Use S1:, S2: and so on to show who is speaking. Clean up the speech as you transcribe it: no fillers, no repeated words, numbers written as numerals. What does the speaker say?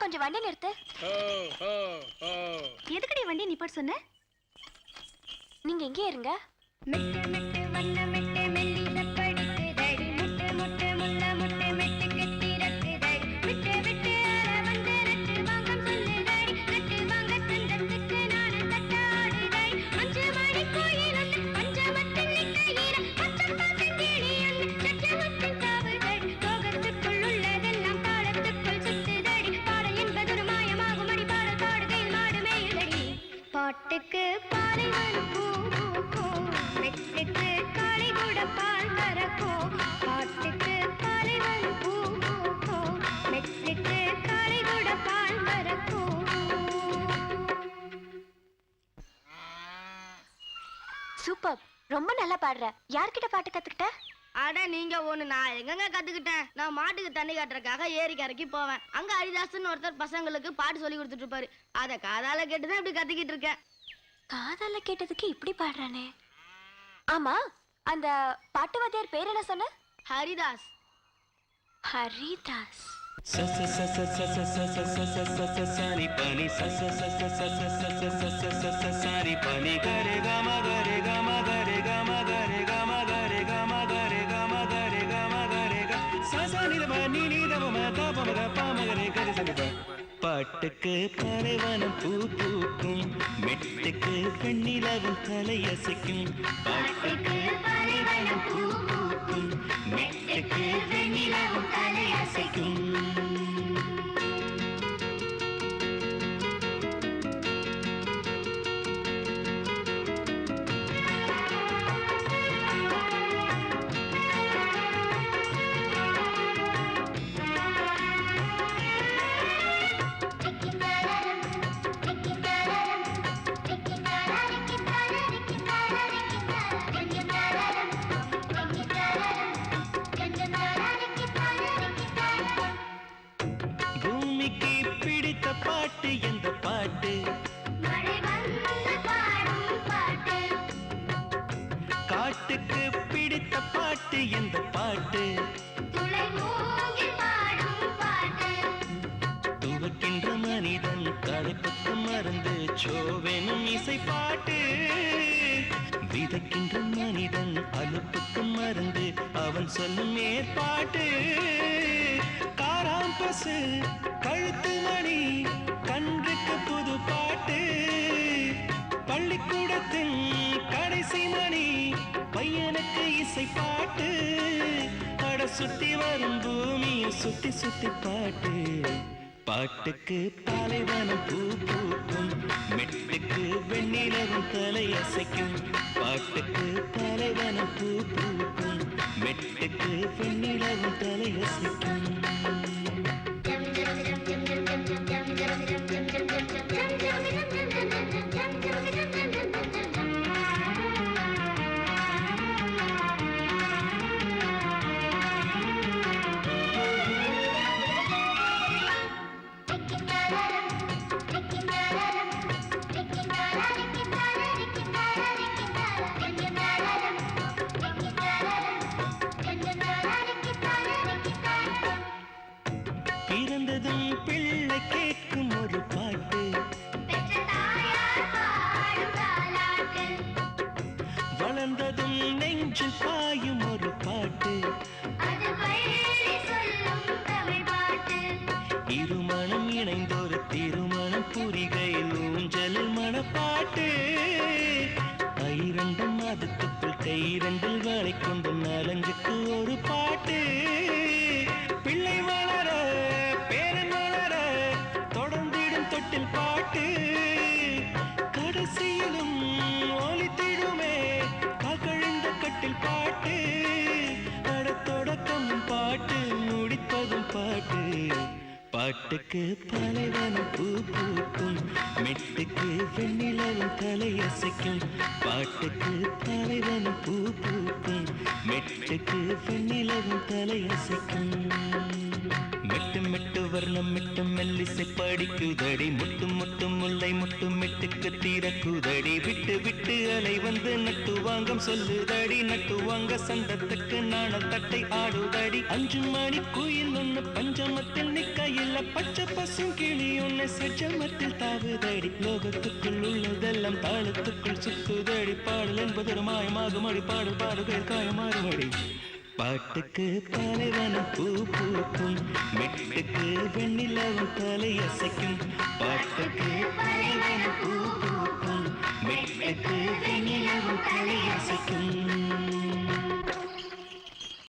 S1: கொஞ்சம் வண்டி நிறுத்து. எதுக்குடி வண்டி நிப்பாட்ட சொன்ன? நீங்க எங்கே இருங்க.
S2: பாட்டுக்கு பாலைவனம் பூ பூக்கும், மெட்டுக்கு காளை கூட பால் கறக்கும். பாட்டுக்கு பாலைவனம் பூ பூக்கும், மெட்டுக்கு காளை கூட பால் கறக்கும்.
S1: சூப்பர், ரொம்ப நல்லா பாடுற. யார்கிட்ட பாட்டு கத்துக்கிட்ட?
S2: அட நீங்க ஒண்ணு, நான் எங்கங்க கத்துக்கிட்டேன்? நான் மாட்டுக்கு தண்ணி காட்டுறதுக்காக ஏரி கரைக்கு போவேன். அங்க ஹரிதாசன் ஒருத்தர் பசங்களுக்கு பாட்டு சொல்லி கொடுத்துட்டு இருப்பாரு. அத காதால கேட்டுதான் இப்படி கத்துக்கிட்டு இருக்கேன்.
S1: காதால கேட்டதுக்கு இப்படி பாடுறானே. ஆமா, அந்த பாட்டு வாத்தியார் பேர் என்ன சொன்ன?
S2: ஹரிதாஸ்.
S1: ஹரிதாஸ்.
S3: சாரி பனி சாரி பனி கரே கம கரே கம கரே கம கரே கம கரே கம கரே கம கரே கம கரே க சசனி த பனி நீ த ம த ப ம க ப ம கரே கரே சனி ப. பாட்டுக்கு பாலைவனம் பூ பூக்கும், மெட்டுக்கு வெண்ணிலவும் தலையசைக்கும். பாட்டுக்கு பாலைவனம் பூ பூக்கும், மெட்டுக்கு வெண்ணிலவும் தலையசைக்கும். பாட்டு எந்த பாட்டு? காட்டுக்கு பிடித்த பாட்டு எந்த பாட்டு? துவக்கின்ற மனிதன் தலைப்புக்கு மறந்து சோவெனும் இசை பாட்டு. விதைக்கின்ற மனிதன் அலுப்புக்கு மறந்து அவன் சொல்லும் மேற்பாட்டு. காராம் பசு கழுத்து மணி கன்றுக்கு புது பாட்டு. பள்ளிக்கூடத்தின் கடைசி மணி பையனுக்கு இசை பாட்டு. அட சுத்தி வரும் பூமியை சுத்தி சுத்தி பாட்டு. பாட்டுக்கு பாலைவனம் பூ பூக்கும், மெட்டுக்கு வெண்ணிலவும் தலையசைக்கும். பாட்டுக்கு பாலைவனம் பூ பூக்கும், மெட்டுக்கு வெண்ணிலவும் தலையசைக்கும். பிறந்ததும் பிள்ளை கேட்கும் ஒரு பாட்டு, வளர்ந்ததும் நெஞ்சில் பாயும் ஒரு பாட்டு. இருமணம் இணைந்தொரு திருமணம் புரிகையில் ஊஞ்சலில் மணப்பாட்டு. ஐரண்டும் அதுக்குள் கைரண்டில் வாழை கொண்டு நாலஞ்சுக்கு ஒரு பாட்டு. பிள்ளை வளர பேரன் வளர தொடர்ந்திடும் தொட்டில் பாட்டு. கடைசியிலும் ஒலித்திடுமே காக்கழிந்த கட்டில் பாட்டு. தொடக்கம் பாட்டு முடிப்பதும் பாட்டு. பாட்டுக்கு பாலைவனம் பூ பூக்கும், மெட்டுக்கு வெண்ணிலவும் தலையசைக்கும். பாட்டுக்கு பாலைவனம் பூ பூக்கும், மெட்டுக்கு வெண்ணிலவும் தலையசைக்கும். மெட்டு மெட்டு வர வர்ணமிட்டும் மெல்லிசை படிக்குதடி முட்டும் முட்டும் முல்லை முட்டும் மெட்டுக்கு தீரக்குதடி விட்டு விட்டு அலை வந்து நட்டு வாங்கம் சொல்லுதடி நட்டு வாங்க சந்தத்துக்கு நாணல் தட்டை ஆடுதடி 5 மணி குயில் ஒண்ணு பஞ்சமத்தில் நிக்கையில் பச்சை பசும் கிளி ஒண்ணு சஜமத்தில் தாவுதடி லோகத்துக்குள் உள்ளதெல்லாம் தாளத்துக்குள் சுத்துதடி பாடல் என்பது ஒரு மாயமாகும் அடி பாடல் பாடுகள் காயமாறுமடி பாட்டுக்கு பாலைவனம் பூ பூக்கும் மெட்டுக்கு வெண்ணிலவும் தலை அசைக்கும் பாட்டுக்கு பாலைவனம் பூ பூக்கும் மெட்டுக்கு வெண்ணிலவும் தலை அசைக்கும்